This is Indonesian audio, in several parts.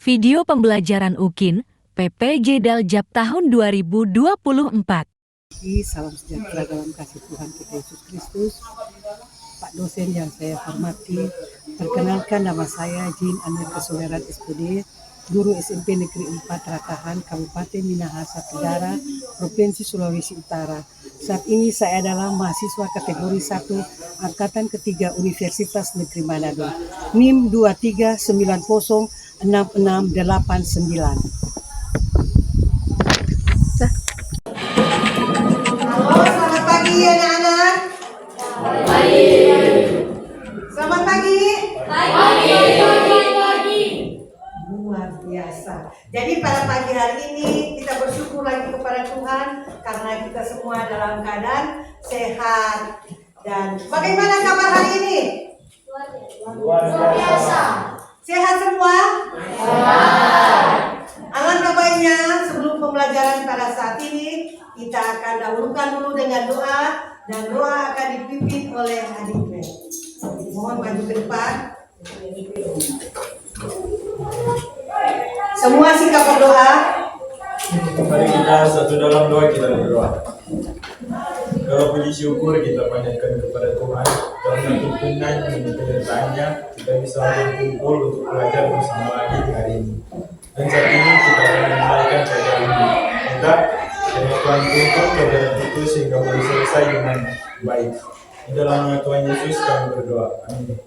Video pembelajaran UKIN PPJ Daljab tahun 2024. Salam sejahtera dalam kasih Tuhan kita Yesus Kristus. Pak dosen yang saya hormati, perkenalkan nama saya Jin Amerika Soleran SPD, guru SMP Negeri 4 Ratahan, Kabupaten Minahasa Tenggara, Provinsi Sulawesi Utara. Saat ini saya adalah mahasiswa kategori 1 Angkatan ketiga Universitas Negeri Manado, NIM 23906689. Selamat pagi anak-anak. Selamat pagi. Luar biasa. Jadi pada pagi hari ini kita bersyukur lagi kepada Tuhan karena kita semua dalam keadaan sehat. Dan bagaimana kabar hari ini? Luar biasa. Sehat semua? Sehat. Alangkah baiknya sebelum pembelajaran pada saat ini kita akan dahulukan dulu dengan doa, dan doa akan dipimpin oleh adik Glenn. Mohon maju ke depan. Semua sikap berdoa. Mari kita satu dalam doa, kita berdoa. Kalau puji syukur kita panjatkan kepada Tuhan karena tuntunan dan penyertaannya kita bisa berkumpul untuk belajar bersama lagi di hari ini. Dan saat ini kita akan memulaikan pelajaran ini. Kita kiranya Tuhan tuntun pelajaran itu sehingga boleh selesai dengan baik. Di dalam nama Tuhan Yesus kami berdoa. Amin.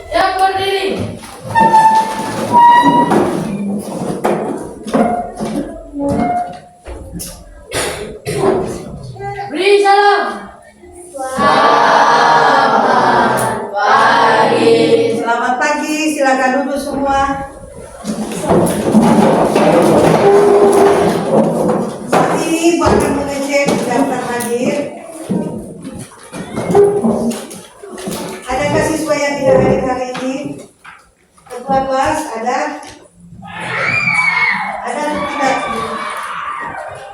Yang berdiri. Beri salam. Selamat pagi, silakan duduk semua. Saat ini Ibu akan mengecek daftar hadir. Adakah siswa yang tidak hadir hari ini? Ketua kelas ada? Ada atau tidak?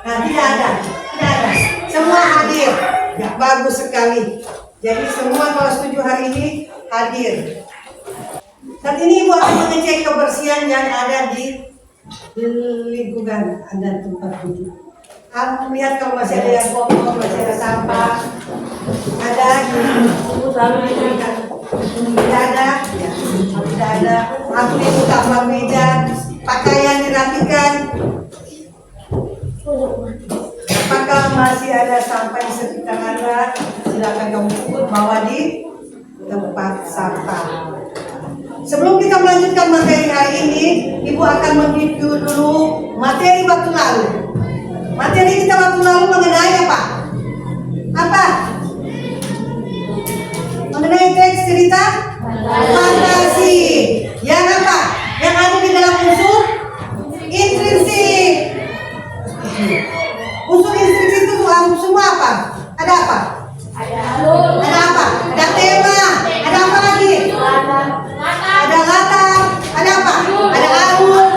Nah, tidak ada. Tidak ada. Semua hadir. Ya, bagus sekali. Jadi semua kelas 7 hari ini hadir. Saat ini Ibu akan mengecek kebersihan yang ada di lingkungan Anda tempat duduk. Kamu lihat kalau masih ada yang kotor, masih ada sampah, ada lalu diberikan. Tidak ada, ya, tidak ada. Aku dibuka ruang meja, pakaian dirapikan. Apakah masih ada sampah di sekitar Anda? Silakan kamu ikut bawa di tempat sampah. Sebelum kita melanjutkan materi hari ini, Ibu akan mereview dulu materi waktu lalu. Materi kita waktu lalu mengenai apa? Apa? Mengenai teks cerita fantasi. Yang apa? Yang ada di dalam unsur intrinsik. Unsur intrinsik itu semua apa? Ada apa? Ada apa? Ada tema. Ada apa lagi? Ada latar. Ada apa? Ada alur,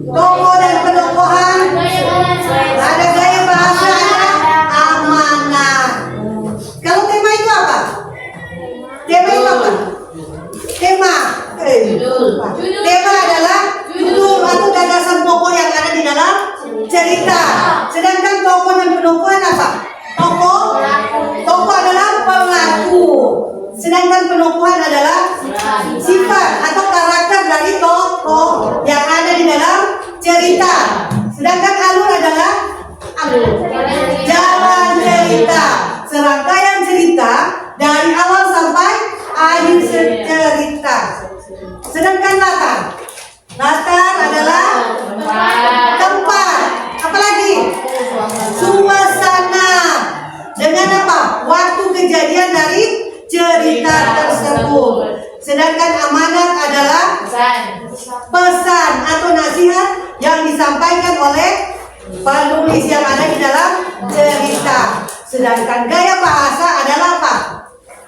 tokoh dan penokohan. Ada gaya bahasa, ada amanat. Kalau tema itu apa? Tema itu apa? Tema. Tema adalah judul atau gagasan pokok yang ada di dalam cerita. Sedangkan tokoh dan penokohan apa? Tokoh adalah pelaku. Sedangkan penokohan adalah sifat atau karakter dari tokoh yang ada di dalam cerita. Sedangkan alur adalah jalan cerita, serangkaian cerita dari awal sampai akhir cerita. Sedangkan latar adalah tempat, apalagi suasana, dengan apa? Waktu kejadian dari cerita tersebut. Sedangkan amanat adalah pesan atau nasihat yang disampaikan oleh penulis yang ada di dalam cerita. Sedangkan gaya bahasa adalah apa?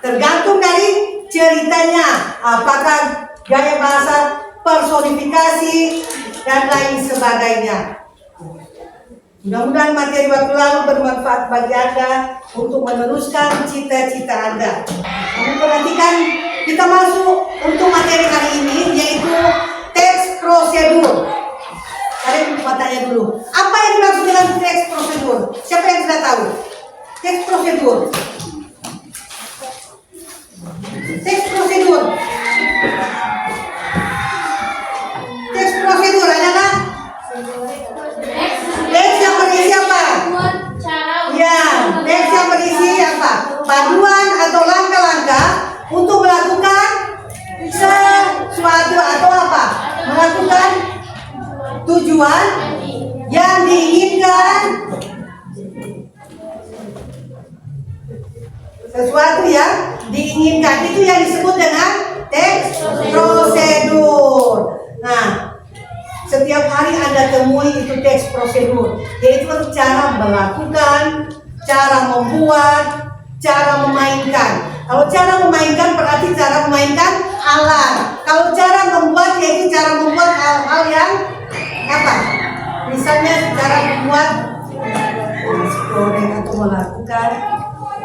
Tergantung dari ceritanya. Apakah gaya bahasa personifikasi dan lain sebagainya. Mudah-mudahan materi waktu lalu bermanfaat bagi Anda untuk meneruskan cita-cita Anda. Kamu perhatikan, kita masuk untuk materi hari ini, yaitu teks prosedur. Teks prosedur. Teks prosedur ada nggak? Teks yang berisi apa? Ya, teks yang berisi apa? Panduan atau langkah-langkah untuk melakukan sesuatu atau apa? Melakukan tujuan yang diinginkan. Sesuatu yang diinginkan itu yang disebut dengan teks prosedur. Nah, setiap hari Anda temui itu teks prosedur, yaitu cara melakukan, cara membuat, cara memainkan. Kalau cara memainkan berarti cara memainkan alat. Kalau cara membuat yaitu cara membuat hal-hal yang apa? Misalnya cara membuat nasi goreng atau melakukan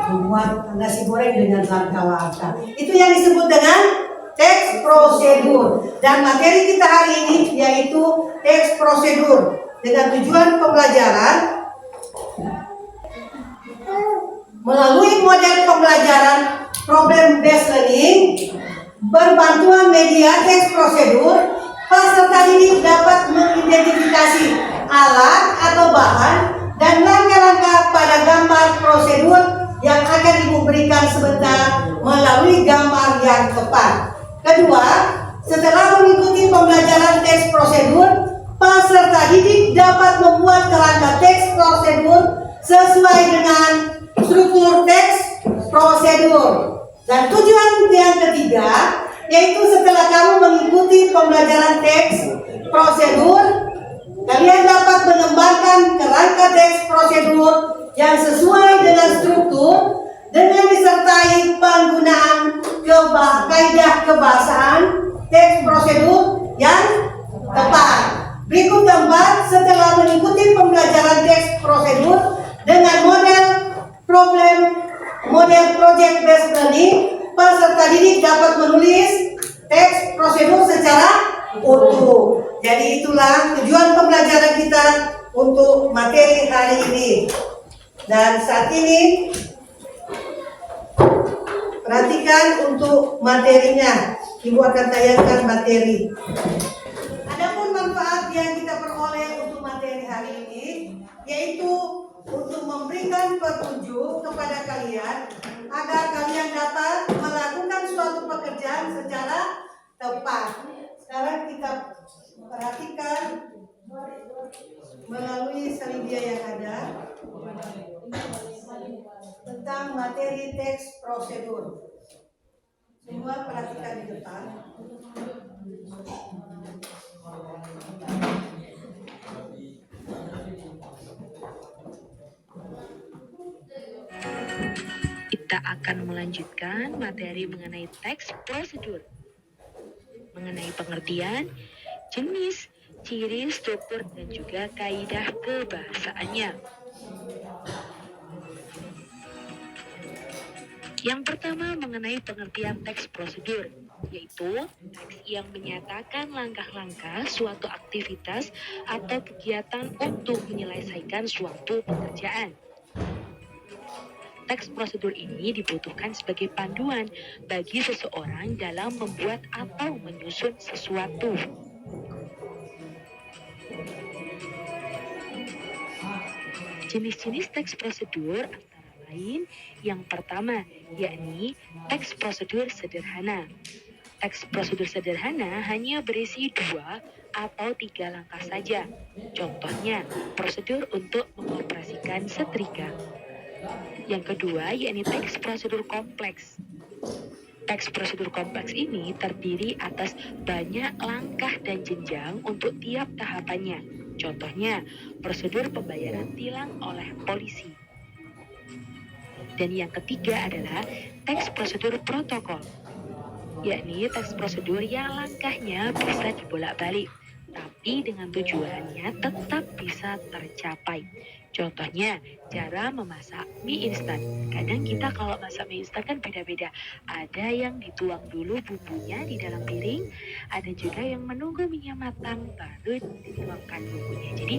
membuat nasi goreng dengan langkah-langkah. Itu yang disebut dengan teks prosedur. Dan materi kita hari ini yaitu teks prosedur dengan tujuan pembelajaran melalui model pembelajaran problem based learning berbantuan media teks prosedur. Peserta didik dapat mengidentifikasi alat atau bahan dan langkah-langkah pada gambar prosedur yang akan diberikan sebentar melalui gambar yang tepat. Kedua, setelah mengikuti pembelajaran teks prosedur, peserta didik dapat membuat kerangka teks prosedur sesuai dengan struktur teks prosedur. Dan tujuan yang ketiga, yaitu setelah kamu mengikuti pembelajaran teks prosedur, kalian dapat mengembangkan kerangka teks prosedur yang sesuai dengan struktur dengan disertai penggunaan kaidah kebahasaan teks prosedur yang tepat. Berikut gambar setelah mengikuti pembelajaran teks prosedur dengan model project based learning, peserta didik dapat menulis teks prosedur secara utuh. Jadi itulah tujuan pembelajaran kita untuk materi hari ini. Dan saat ini perhatikan untuk materinya. Ibu akan tayangkan materi. Adapun manfaat yang kita peroleh untuk materi hari ini yaitu untuk memberikan petunjuk kepada kalian agar kalian dapat melakukan suatu pekerjaan secara tepat. Sekarang kita perhatikan melalui salidia yang ada tentang materi teks prosedur. Semua perhatikan di depan. Kita akan melanjutkan materi mengenai teks prosedur, mengenai pengertian, jenis, ciri, struktur, dan juga kaidah kebahasaannya. Yang pertama mengenai pengertian teks prosedur, yaitu teks yang menyatakan langkah-langkah suatu aktivitas atau kegiatan untuk menyelesaikan suatu pekerjaan. Teks prosedur ini dibutuhkan sebagai panduan bagi seseorang dalam membuat atau menyusun sesuatu. Jenis-jenis teks prosedur antara lain yang pertama, yakni teks prosedur sederhana. Teks prosedur sederhana hanya berisi 2 atau 3 langkah saja. Contohnya, prosedur untuk mengoperasikan setrika. Yang kedua, yakni teks prosedur kompleks. Teks prosedur kompleks ini terdiri atas banyak langkah dan jenjang untuk tiap tahapannya. Contohnya, prosedur pembayaran tilang oleh polisi. Dan yang ketiga adalah teks prosedur protokol, yakni teks prosedur yang langkahnya bisa dibolak-balik, tapi dengan tujuannya tetap bisa tercapai. Contohnya, cara memasak mie instan. Kadang kita kalau masak mie instan kan beda-beda. Ada yang dituang dulu bumbunya di dalam piring, ada juga yang menunggu minyak matang baru dituangkan bumbunya. Jadi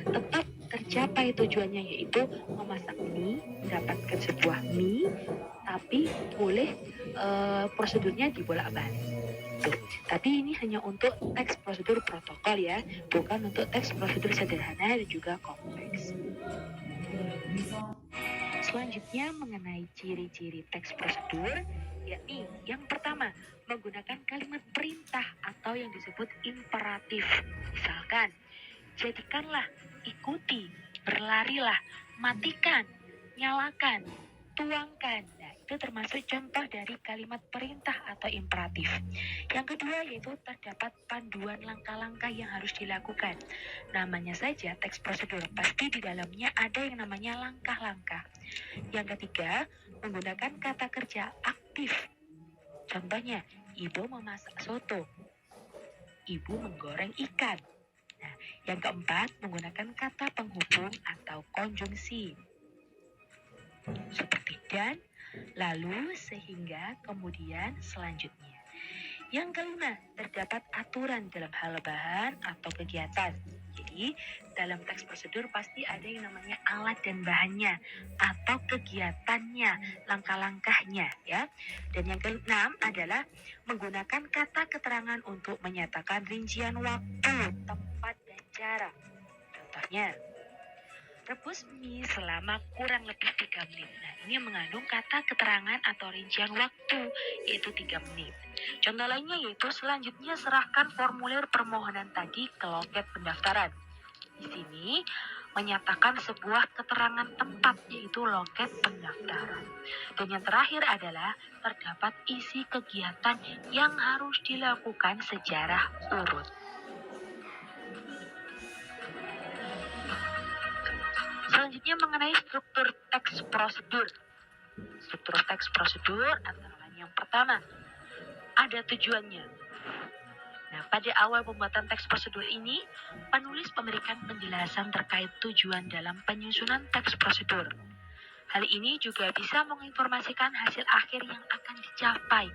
tetap tercapai tujuannya, yaitu memasak mie, mendapatkan sebuah mie, tapi boleh prosedurnya dibolak-balik. Tuh. Tapi ini hanya untuk teks prosedur protokol ya, bukan untuk teks prosedur sederhana dan juga kompleks. Selanjutnya mengenai ciri-ciri teks prosedur, yakni yang pertama, menggunakan kalimat perintah atau yang disebut imperatif. Misalkan, jadikanlah, ikuti, berlarilah, matikan, nyalakan, tuangkan. Nah, itu termasuk contoh dari kalimat perintah atau imperatif. Yang kedua yaitu terdapat panduan langkah-langkah yang harus dilakukan. Namanya saja teks prosedur, pasti di dalamnya ada yang namanya langkah-langkah. Yang ketiga, menggunakan kata kerja aktif. Contohnya, ibu memasak soto, ibu menggoreng ikan. Nah, yang keempat, menggunakan kata penghubung atau konjungsi. Seperti dan, lalu, sehingga, kemudian, selanjutnya. Yang kelima, terdapat aturan dalam hal bahan atau kegiatan. Jadi, dalam teks prosedur pasti ada yang namanya alat dan bahannya, atau kegiatannya, langkah-langkahnya, ya. Dan yang keenam adalah menggunakan kata keterangan untuk menyatakan rincian waktu, tempat, dan cara. Contohnya, rebus mie selama kurang lebih 3 menit. Nah, ini mengandung kata keterangan atau rincian waktu, yaitu 3 menit. Contoh lainnya yaitu selanjutnya serahkan formulir permohonan tadi ke loket pendaftaran. Di sini menyatakan sebuah keterangan tempat, yaitu loket pendaftaran. Dan yang terakhir adalah terdapat isi kegiatan yang harus dilakukan secara urut. Selanjutnya mengenai struktur teks prosedur. Struktur teks prosedur antara lain yang pertama, ada tujuannya. Nah, pada awal pembuatan teks prosedur ini, penulis memberikan penjelasan terkait tujuan dalam penyusunan teks prosedur. Hal ini juga bisa menginformasikan hasil akhir yang akan dicapai.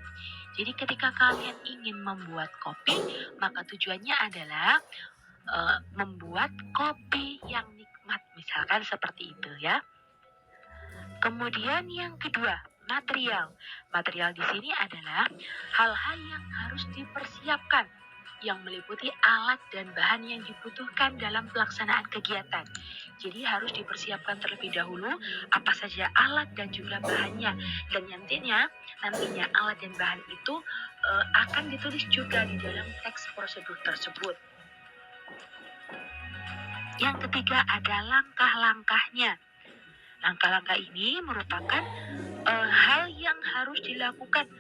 Jadi ketika kalian ingin membuat kopi, maka tujuannya adalah membuat kopi yang nikmat, misalkan seperti itu ya. Kemudian yang kedua, material. Material di sini adalah hal-hal yang harus dipersiapkan, yang meliputi alat dan bahan yang dibutuhkan dalam pelaksanaan kegiatan. Jadi harus dipersiapkan terlebih dahulu apa saja alat dan juga bahannya. Dan nantinya alat dan bahan itu akan ditulis juga di dalam teks prosedur tersebut. Yang ketiga ada langkah-langkahnya. Langkah-langkah ini merupakan hal yang harus dilakukan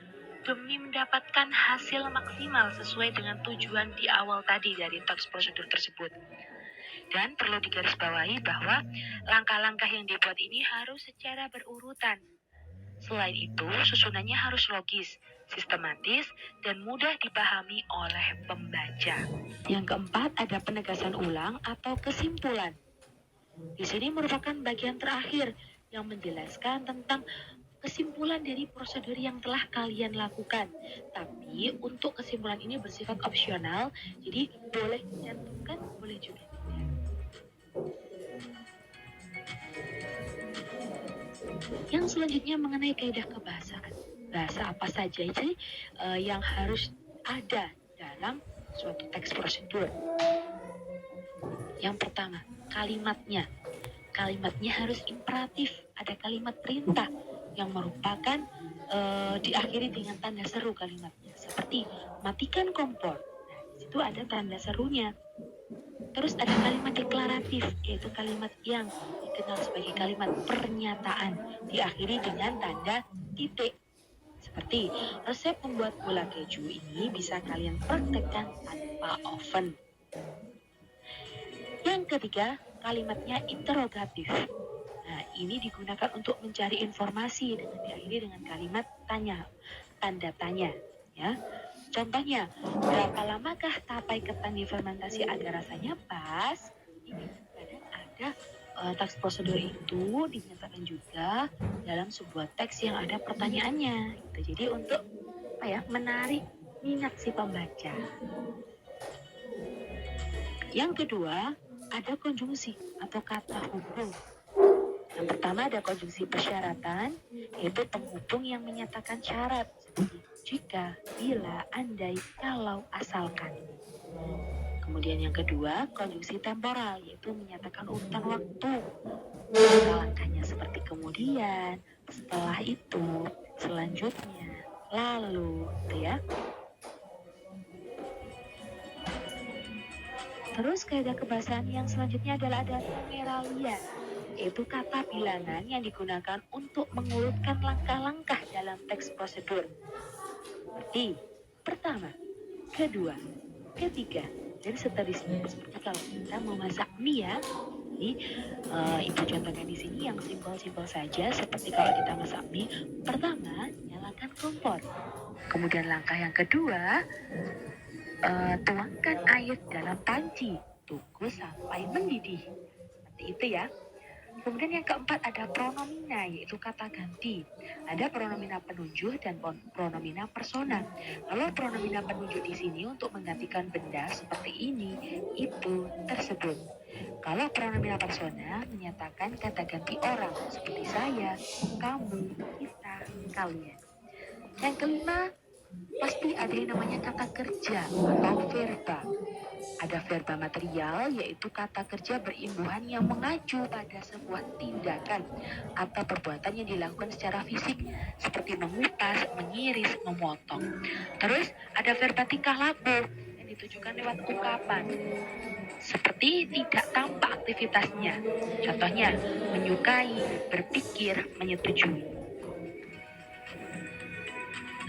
demi mendapatkan hasil maksimal sesuai dengan tujuan di awal tadi dari teks prosedur tersebut. Dan perlu digarisbawahi bahwa langkah-langkah yang dibuat ini harus secara berurutan. Selain itu, susunannya harus logis, sistematis, dan mudah dipahami oleh pembaca. Yang keempat, ada penegasan ulang atau kesimpulan. Di sini merupakan bagian terakhir yang menjelaskan tentang kesimpulan dari prosedur yang telah kalian lakukan. Tapi untuk kesimpulan ini bersifat opsional, jadi boleh dicantumkan, boleh juga tidak. Yang selanjutnya mengenai kaidah kebahasaan. Bahasa apa saja sih yang harus ada dalam suatu teks prosedur? Yang pertama, kalimatnya. Kalimatnya harus imperatif, ada kalimat perintah yang merupakan diakhiri dengan tanda seru kalimatnya, seperti matikan kompor. Nah, di situ ada tanda serunya. Terus ada kalimat deklaratif, yaitu kalimat yang dikenal sebagai kalimat pernyataan, diakhiri dengan tanda titik. Seperti resep membuat bola keju ini bisa kalian praktekkan tanpa oven. Yang ketiga, kalimatnya interrogatif. Nah, ini digunakan untuk mencari informasi dengan diakhiri dengan kalimat tanya, tanda tanya, ya. Contohnya, berapa lamakah tapai ketan difermentasi agar rasanya pas? Ini kadang ada teks prosedur itu dinyatakan juga dalam sebuah teks yang ada pertanyaannya. Gitu. Jadi untuk menarik minat si pembaca. Yang kedua, ada konjungsi atau kata hubung. Yang pertama ada konjungsi persyaratan, yaitu penghubung yang menyatakan syarat seperti jika, bila, andai, kalau, asalkan. Kemudian yang kedua, konjungsi temporal, yaitu menyatakan urutan waktu. Langkah-langkahnya seperti kemudian, setelah itu, selanjutnya, lalu, gitu ya. Terus kaidah kebahasaan yang selanjutnya adalah ada numeralia, yaitu kata bilangan yang digunakan untuk mengurutkan langkah-langkah dalam teks prosedur. Seperti pertama, kedua, ketiga, dan seterusnya. Seperti kalau kita mau masak mie ya. Jadi ibu contohkan di sini yang simpel-simpel saja, seperti kalau kita masak mie. Pertama, nyalakan kompor. Kemudian langkah yang kedua, tuangkan air dalam panci, tunggu sampai mendidih. Seperti itu ya. Kemudian yang keempat ada pronomina, yaitu kata ganti. Ada pronomina penunjuk dan pronomina persona. Kalau pronomina penunjuk di sini untuk menggantikan benda seperti ini, itu, tersebut. Kalau pronomina persona menyatakan kata ganti orang seperti saya, kamu, kita, kalian. Yang kelima, pasti ada yang namanya kata kerja atau verba. Ada verba material, yaitu kata kerja berimbuhan yang mengacu pada sebuah tindakan atau perbuatan yang dilakukan secara fisik, seperti mengupas, mengiris, memotong. Terus ada verba tingkah laku yang ditujukan lewat ungkapan, seperti tidak tampak aktivitasnya. Contohnya, menyukai, berpikir, menyetujui.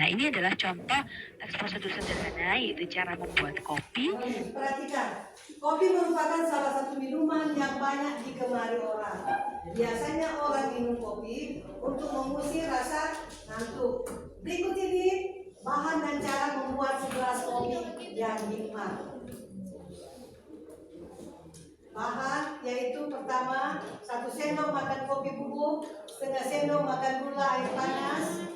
Nah, ini adalah contoh teks prosedur sederhana, yaitu cara membuat kopi. Perhatikan, kopi merupakan salah satu minuman yang banyak digemari orang. Biasanya orang minum kopi untuk mengusir rasa ngantuk. Berikut ini bahan dan cara membuat segelas kopi yang nikmat. Bahan yaitu pertama, 1 sendok makan kopi bubuk, setengah sendok makan gula air panas,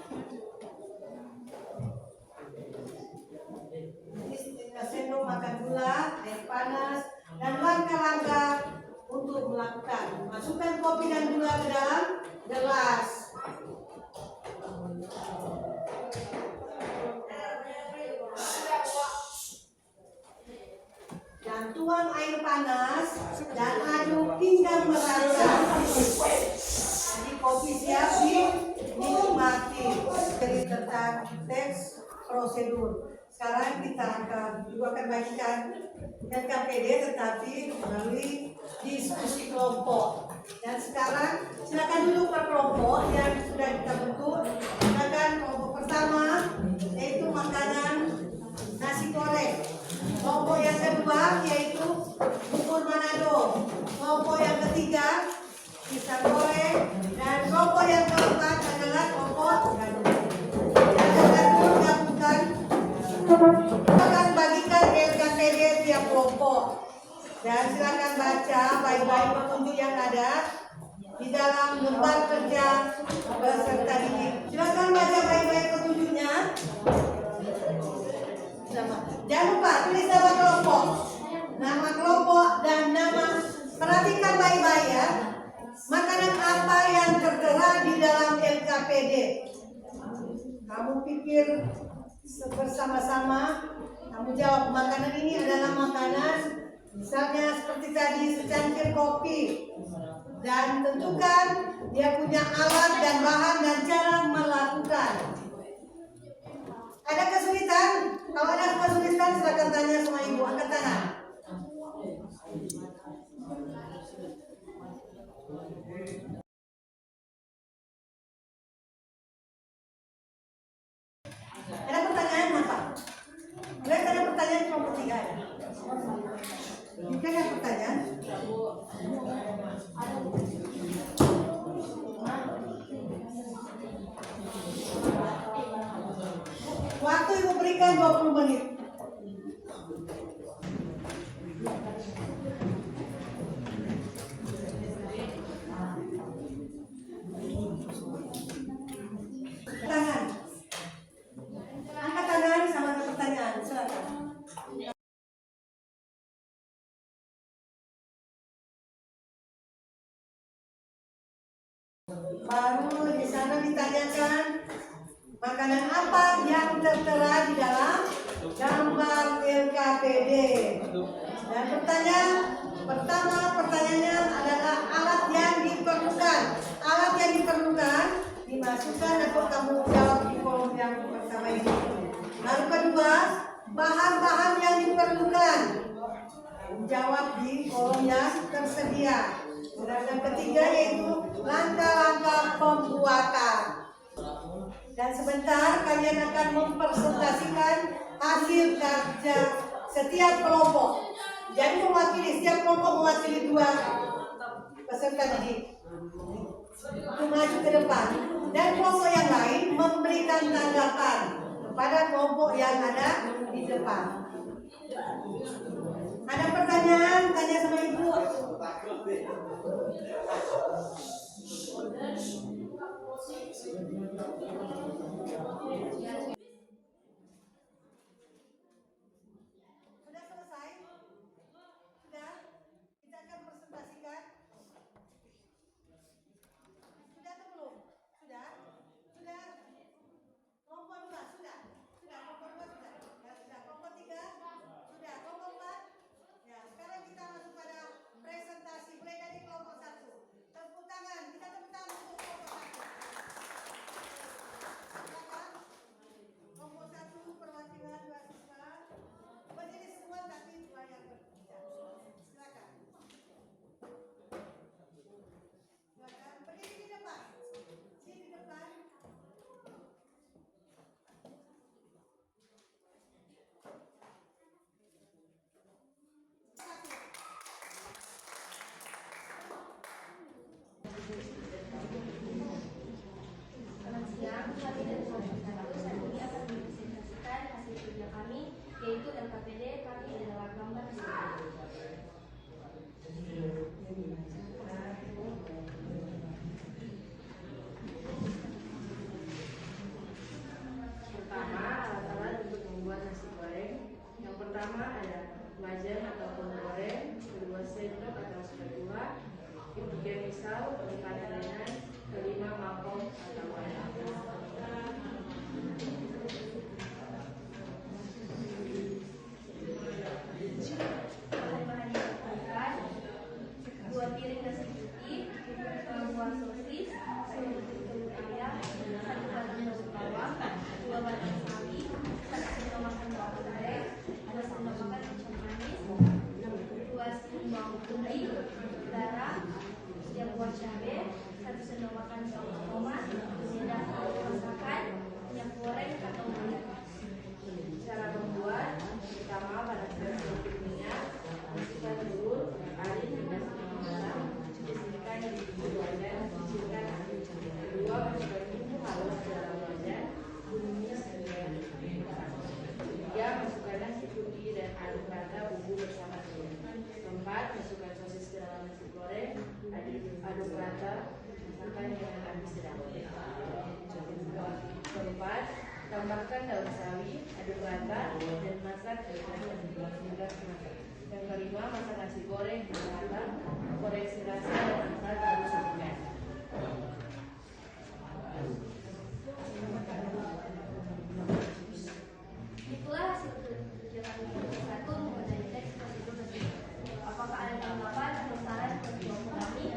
sendok makan gula, air panas, dan langkah-langkah untuk melakukan. Masukkan kopi dan gula ke dalam gelas. Dan tuang air panas dan aduk hingga merata. Jadi kopi siap dinikmati. Jadi tentang teks prosedur. Sekarang ibu akan bagikan LKPD tetapi melalui diskusi kelompok. Dan sekarang silakan duduk per kelompok yang sudah kita bentuk. Silakan kelompok pertama yaitu makanan nasi goreng. Kelompok yang kedua yaitu bubur Manado. Kelompok yang ketiga pisang goreng, dan kelompok yang keempat adalah kelompok gandum. Akan bagikan LKPD tiap kelompok dan silakan baca baik-baik petunjuk yang ada di dalam lembar kerja peserta didik. Silakan baca baik-baik petunjuknya. Jangan lupa tulis nama kelompok dan nama. Perhatikan baik-baik ya. Makanan apa yang tertera di dalam LKPD? Kamu pikir bersama-sama, kamu jawab makanan ini adalah makanan, misalnya seperti tadi secangkir kopi, dan tentukan dia punya alat dan bahan dan cara melakukan. Ada kesulitan? Kalau ada kesulitan silakan tanya sama ibu, angkat tangan. Ada pertanyaan apa? Ada pertanyaan kelompok 3 ada? Jika ada pertanyaan, waktu ibu berikan 20 menit. Baru di sana ditanyakan makanan apa yang tertera di dalam gambar LKPD. Dan pertanyaannya adalah alat yang diperlukan. Alat yang diperlukan dimasukkan atau kamu jawab di kolom yang pertama ini. Lalu kedua, bahan-bahan yang diperlukan. Jawab di kolom yang tersedia. Dan ketiga yaitu langkah-langkah pembuatan. Dan sebentar kalian akan mempresentasikan hasil kerja setiap kelompok. Jadi setiap kelompok mewakili 2 peserta didik. Itu maju ke depan. Dan kelompok yang lain memberikan tanggapan kepada kelompok yang ada di depan. Ada pertanyaan? Tanya sama ibu. Sudah selesai? Sudah? Kita akan presentasikan. Sudah atau belum? Sudah? Sudah? Kelompok 2 sudah? Sudah, kelompok 2 sudah? Ya, sudah. Kelompok 3? Sudah. Kelompok 4? Ya, sekarang kita masuk pada presentasi. Mulai dari kelompok 1. Tepuk tangan. Kita tepuk tangan untuk kelompok 1. Silakan. Kelompok 1 perwakilan mahasiswa. Berdiri semua tapi 2 yang berbicara. Silakan. Silakan. Berdiri di depan. Sini di depan. Selamat siang, kami dari kelompok 1 saat ini akan mempresentasikan hasil kerja kami, yaitu LKPD kami adalah gambar hasil. Pertama, alat-alat untuk membuat nasi goreng. Yang pertama ada wajan ataupun goreng, kedua sendok atau spatula, ketiga pisau, keempat adonan, kelima mangkok atau wadah. Bahan-bahan yang diperlukan: 2 piring nasi putih, 2 sosis, 1 butir telur ayam, 1 batang daun bawang, 2 batang sawi, 1 sendok makan bawang goreng, 2 sendok makan kecap manis, 2 sendok bawang putih, garam, setiap buah cabai, 1 sendok makan saus tomat, sendok masakan, minyak goreng atau minyak. Cara membuat: pertama, panaskan sedikit minyak, masukkan telur, air hingga setengah matang, disediakan di pinggir wajan, kecilkan api. Kedua, masukkan bumbu halus ke dalam wajan, bumbunya sedikit. Ketiga, masukkan nasi putih dan aduk rata bumbu bersama telur. Keempat, masukkan sosis ke dalam nasi goreng, aduk rata, masakan dengan api sedang. Keempat, tambahkan daun sawi, aduk rata, dan masak hingga matang. Yang kelima, masak nasi goreng hingga matang, koreksi rasa dan angkat lalu sajikan. Itulah hasil kerja kami kelompok 1 mengenai teks prosedur tersebut. Apakah ada tanggapan atau saran ke kelompok kami?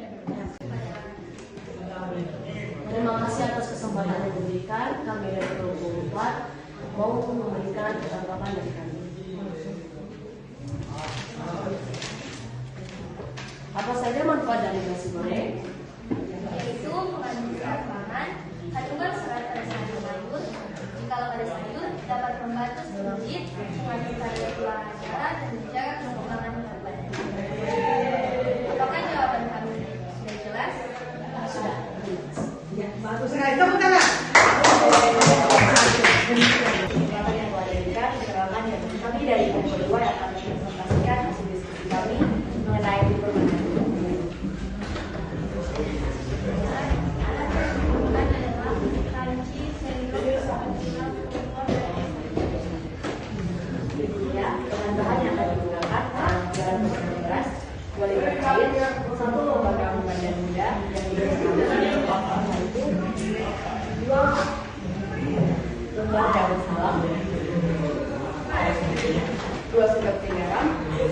Terima kasih atas kesempatan yang diberikan. Kami dari kelompok 4 mau memberikan tanggapan dari kami. Apa saja manfaat dari nasi goreng? Yaitu mengandung serat pangan, kandungan serat pada sayur mayur. Jikalau ada sayur, dapat membantu kulit, mengandung karya keluar darah dan menjaga keseimbangan berat badan. Apakah jawaban kami sudah jelas? Sudah. Ya, bagus sekali. Tepuk tangan. Bapak yang menghadirkan keterangan yang kami dari kelompok 2 yang akan mempresentasikan hasil diskusi kami mengenai perubahan. Alat adalah panci, sendok, spatula, Ya, bahan-bahan yang akan digunakan adalah beras, 2 liter air, 1 lomba badan muda, dan 3 setengah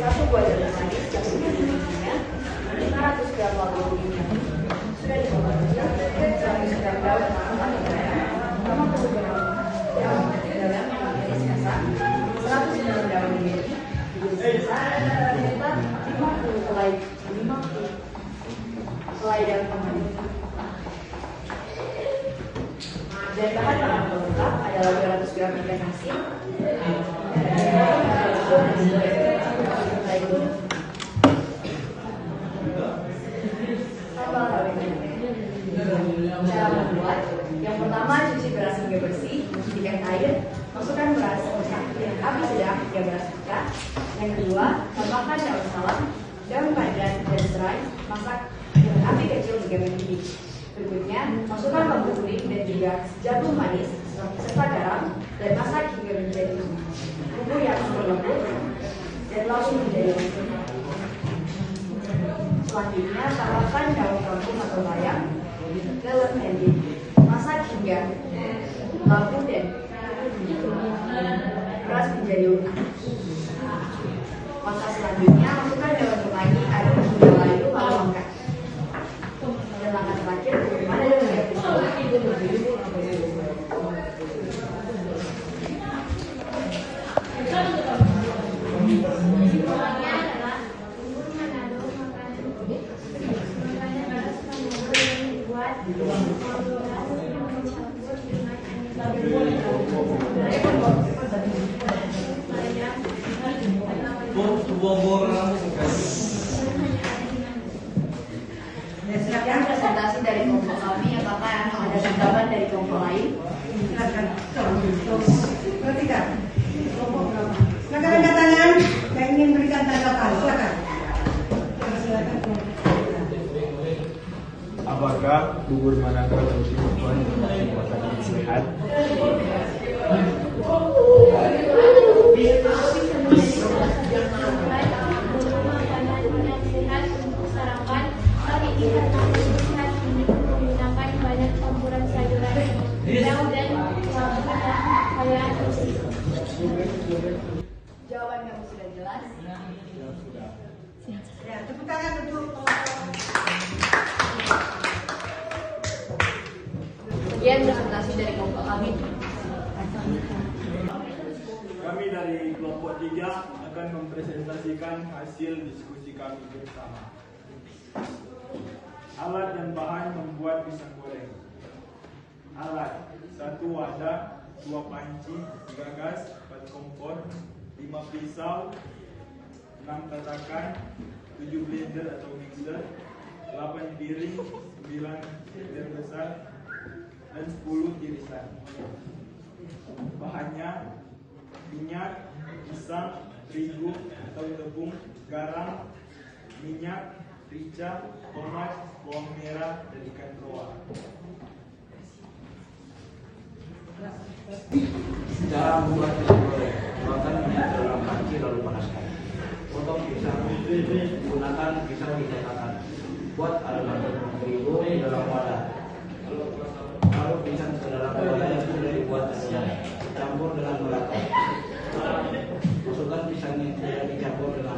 1 buah jagung manis yang sudah dibikinnya, 500 gram lada kuning sudah dipotong kecil, 100 gram daun atau merah, 50 gram daun manis kasar, 100 gram daun merah, serta 50 selai daun kemangi. Dan bahan makanan pelengkap adalah 200 gram ikan asin, cara membuat, yang pertama cuci beras hingga bersih dengan air, masukkan beras dengan api sedang hingga beras pecah. Yang kedua, tambahkan daun salam, daun pandan dan serai, masak dengan api kecil hingga mendidih. Berikutnya, masukkan bambu kuning dan juga jagung manis serta garam dan masak hingga menjadi bumbu yang berlembut dan langsung menjadi lembut. Selanjutnya, tambahkan daun kangkung atau bayam, garam dan masak hingga labu dan beras menjadi utuh. Langkah selanjutnya, masukkan daun kemangi, aduk hingga layu lalu angkat. Dan langkah terakhir, bagaimana dengan silakan presentasi dari kelompok kami, apakah ada tambahan dari kelompok lain? Silakan. Perhatikan. Kelompok berapa? Silakan angkat tangan yang ingin berikan tanggapan. Silakan. Silakan. Apakah bubur manangka lebih membuat yang sehat? Jawaban kamu sudah jelas? Ya, tepuk tangan untuk Sekian presentasi dari kelompok kami. Kami dari kelompok 3 akan mempresentasikan hasil diskusi kami bersama. Alat dan bahan membuat pisang goreng. Alat: 1 wadah, 2 panci, 3 gas, 4 kompor, 5 pisau, 6 tatakan, 7 blender atau mixer, 8 piring, 9 blender besar, dan 10 tirisan. Bahannya: minyak, pisang, terigu atau tepung, garam, minyak, rica, tomat, bawang merah, dan ikan roa. Cara membuat pisang goreng: tuangkan minyak dalam panci lalu panaskan. Potong pisang, gunakan pisang dicetakan. Buat adonan tepung terigu dalam wadah. Lalu pisang ke dalam wadah yang sudah dibuat adonan. Campur dengan merata. Masukkan pisang yang sudah dicampur dengan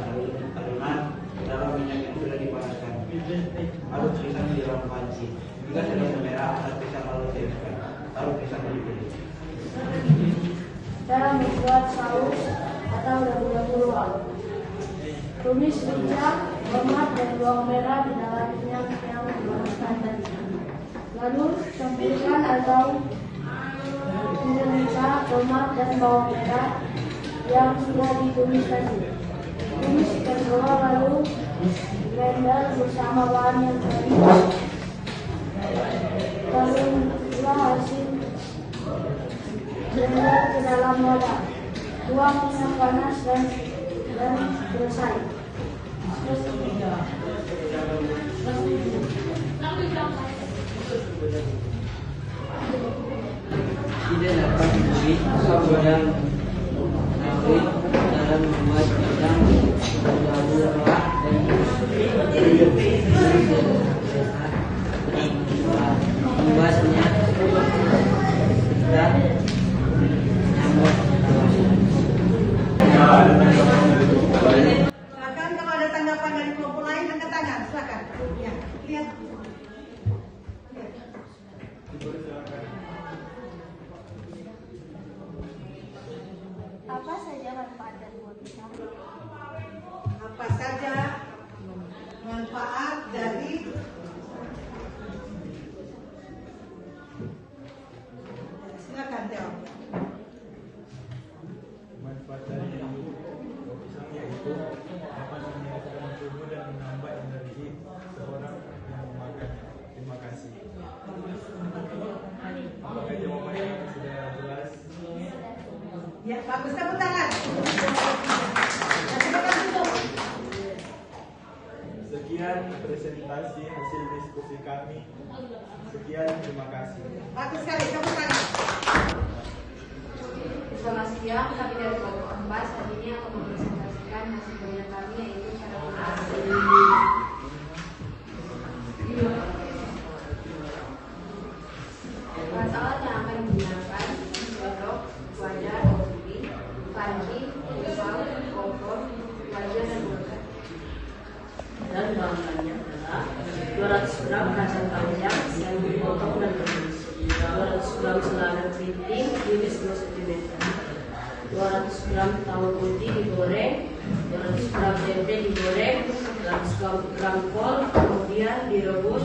adonan ke dalam minyak yang sudah dipanaskan. Aduk pisang di dalam panci. Jika sudah merah, angkat pisang lalu tiriskan. Taruh pisang di piring. Cara membuat saus atau dabu-dabu luwak. Tumis rica, tomat, dan bawang merah di dalam minyak yang dipanaskan tadi. Lalu campurkan atau rica, tomat, dan bawang merah yang sudah ditumis tadi. Tumis ikan roa lalu blender bersama bahan yang tadi. Taruhlah hasil blender ke dalam wadah. Tuang minyak panas dan selesai. Tidak dapat diberi yang menarik dalam membuat pisang dabu lemak dan membuatnya dan membuat Bagus, tepuk tangan. Silakan tutup. Sekian presentasi hasil diskusi kami. Sekian, terima kasih. Bagus sekali, tepuk tangan. Selamat siang, kami dari kelompok 4 saat ini akan mempresentasikan hasil kerja kami yaitu cara alat yang akan digunakan kodok, wadah, kopi, panci, pisau, kompor, wajan dan bola. Dan bahannya adalah 200 gram kacang panjang yang dipotong dan rebus, 200 gram selada keriting tipis 2 cm, 200 gram tahu putih digoreng, 200 gram tempe digoreng, 100 gram kol kemudian direbus,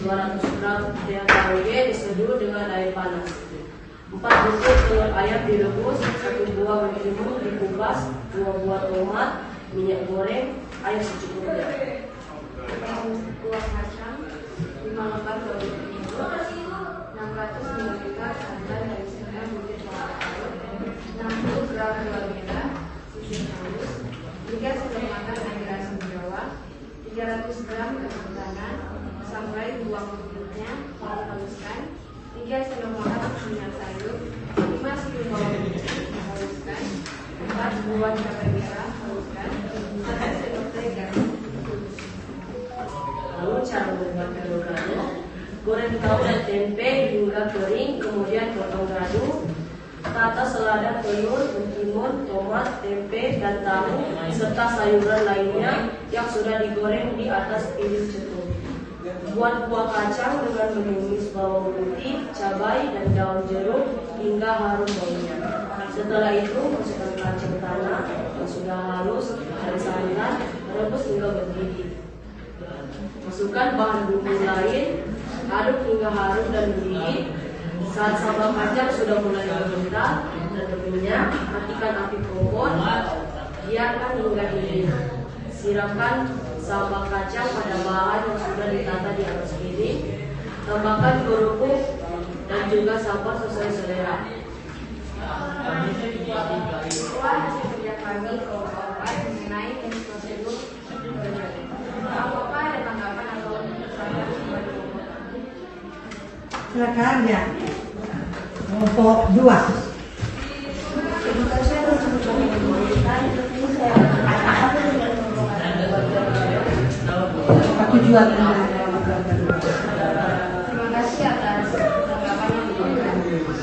200 gram tauge diseduh dengan air panas, 4 bungkus telur ayam direbus, 1 buah mentimun dikupas, 2 buah tomat, minyak goreng, air secukupnya. Buah kacang, 5 lembar daun penyedot, 600 ml santan dari setengah butir bawang putih, 60 gram gula merah, susu halus, 3 sendok makan air asam jawa, 300 gram kentang, sampai buang kulitnya, haluskan, 3 sendok makan minyak sayur, 5 sendok bawang putih, haluskan, 4 buah cabai merah, haluskan, 1 sendok teh garam. Lalu cara membuat gado-gado, goreng tahu dan tempe hingga kering, kemudian potong gado, tata selada, telur, mentimun, tomat, tempe, dan tahu serta sayuran lainnya yang sudah digoreng di atas piring cetuk. Buat kuah kacang dengan menumis bawang putih, cabai, dan daun jeruk hingga harum baunya. Setelah itu masukkan kacang tanah yang sudah halus dan santan, rebus hingga mendidih. Masukkan bahan bumbu lain, aduk hingga harum dan mendidih. Saat sambal kacang sudah mulai berbentar dan berminyak, matikan api kompor, biarkan hingga dingin. Siramkan sambal kacang pada bahan yang sudah ditata di atas piring. Tambahkan kerupuk dan juga sambal sesuai selera. Setelah hasil kerja kami kelompok 4 mengenai prosedur kerja. Apakah ada tanggapan atau pertanyaan kepada kelompok kami? Silakan ya. Kelompok 2. Terima kasih atas kesempatan yang diberikan. Ini saya akan dengan Aku juga Terima kasih atas tanggapan yang diberikan.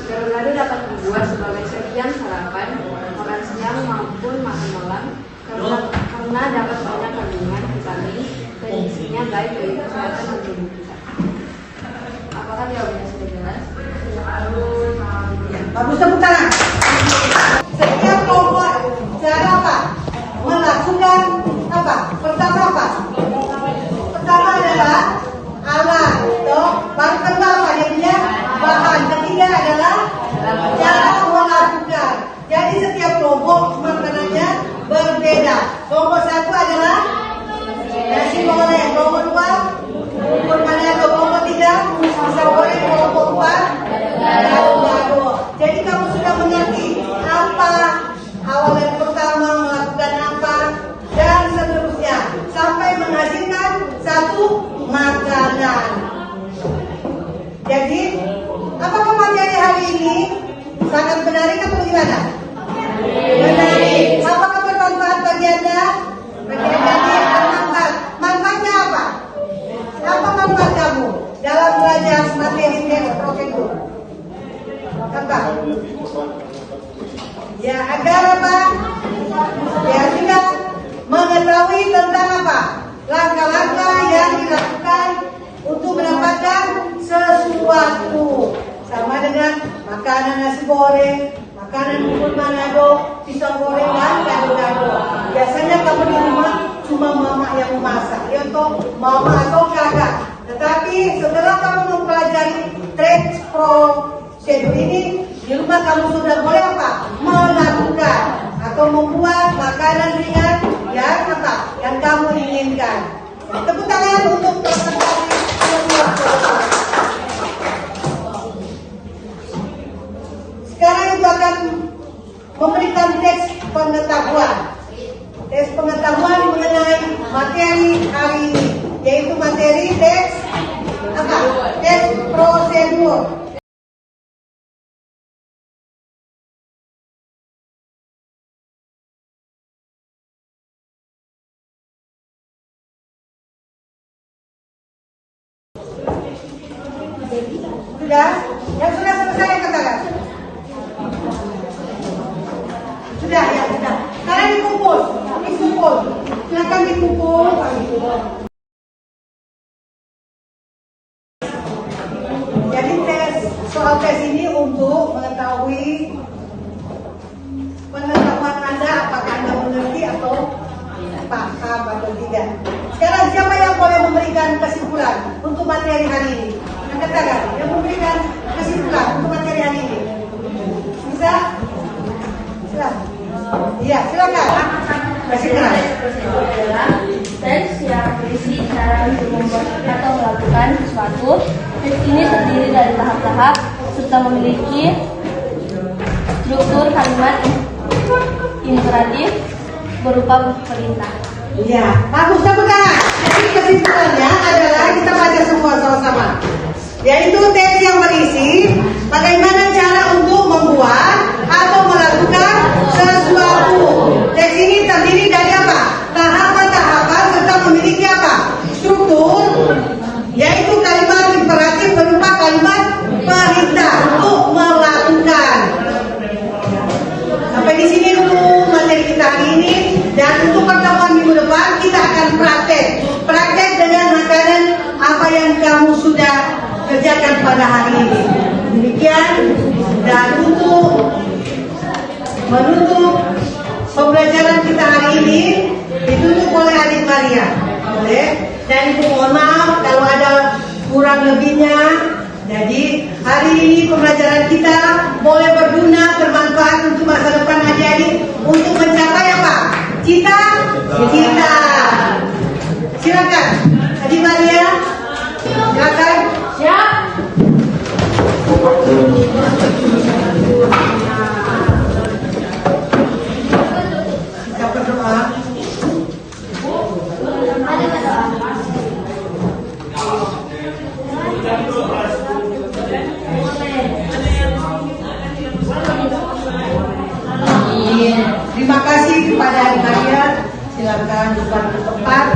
Gado-gado dapat dibuat sebagai sajian sarapan, makan siang maupun makan malam karena dapat banyak kandungan vitamin dan isinya baik bagi kesehatan dan tubuh kita. Apakah jawabannya sudah jelas? bagus, tepuk tangan. Setiap kelompok cara apa? Melakukan apa? Pertama apa? Pertama adalah alat atau bahan kedua apa jadinya? Bahan. Ketiga adalah cara melakukan. Jadi setiap kelompok makanannya berbeda. Kelompok 1 adalah nasi goreng, kelompok 2 bubur manado, kelompok 3 pisau goreng, kelompok 4 gado-gado. Jadi kamu sudah mengerti apa awal yang pertama melakukan apa dan seterusnya sampai menghasilkan satu makanan. Jadi apakah materi hari ini sangat menarik atau gimana? Menarik. Apakah bermanfaat bagi Anda? Bagi Anda bermanfaat. Manfaatnya apa? Apa manfaat kamu dalam belajar materi teks prosedur? Apa? Ya agar apa? Ya juga mengetahui tentang apa? Langkah-langkah yang dilakukan untuk mendapatkan sesuatu. Sama dengan makanan nasi goreng, makanan bubur manado, pisau goreng dan gado-gado. Biasanya kamu di rumah cuma mama yang memasak, ya toh mama atau kakak. Tetapi setelah kamu mempelajari teks prosedur ini, di rumah kamu sudah boleh apa? Melakukan atau membuat makanan ringan yang apa? Yang kamu inginkan. Tepuk tangan untuk presentasi semua. Sekarang itu akan memberikan pengetahuan. Tes pengetahuan mengenai materi hari ini, yaitu materi tes apa? Tes prosedur. Sudah? Yang sudah selesai katakan. Sudah, ya sudah. Sekarang dikumpul. Silakan dikumpul. Jadi soal tes ini untuk mengetahui pengetahuan Anda, apakah Anda mengerti atau paham atau tidak. Sekarang siapa yang boleh memberikan kesimpulan untuk materi hari ini? Katakan, yang memberikan kesimpulan untuk materi hari ini. Bisa? Silakan. Iya, silakan. Kesimpulan. Tes yang berisi cara untuk membuat atau melakukan sesuatu. Tes ini terdiri dari tahap-tahap serta memiliki struktur kalimat imperatif berupa perintah. Iya, bagus, tepuk tangan. Jadi kesimpulannya adalah kita baca semua sama-sama. Yaitu tes yang berisi bagaimana cara untuk membuat atau melakukan sesuatu. Tes ini terdiri dari apa? Tahapan-tahapan serta memiliki apa? Struktur, yaitu kalimat imperatif berupa kalimat perintah untuk melakukan. Sampai di sini dulu materi kita hari ini, dan untuk pertemuan minggu depan kita akan praktek dengan makanan apa yang kamu sudah kerjakan pada hari ini. Demikian, dan untuk menutup pembelajaran kita hari ini ditutup oleh Adik Maria. Boleh? Dan Ibu mohon maaf kalau ada kurang lebihnya. Jadi hari ini pembelajaran kita boleh berguna, bermanfaat untuk masa depan adik-adik untuk mencapai apa? Cita-cita. Silakan, Adik Maria. Silakan. Siap. Kita berdoa. Terima kasih kepada Adik Maria. Silakan bukan tempat.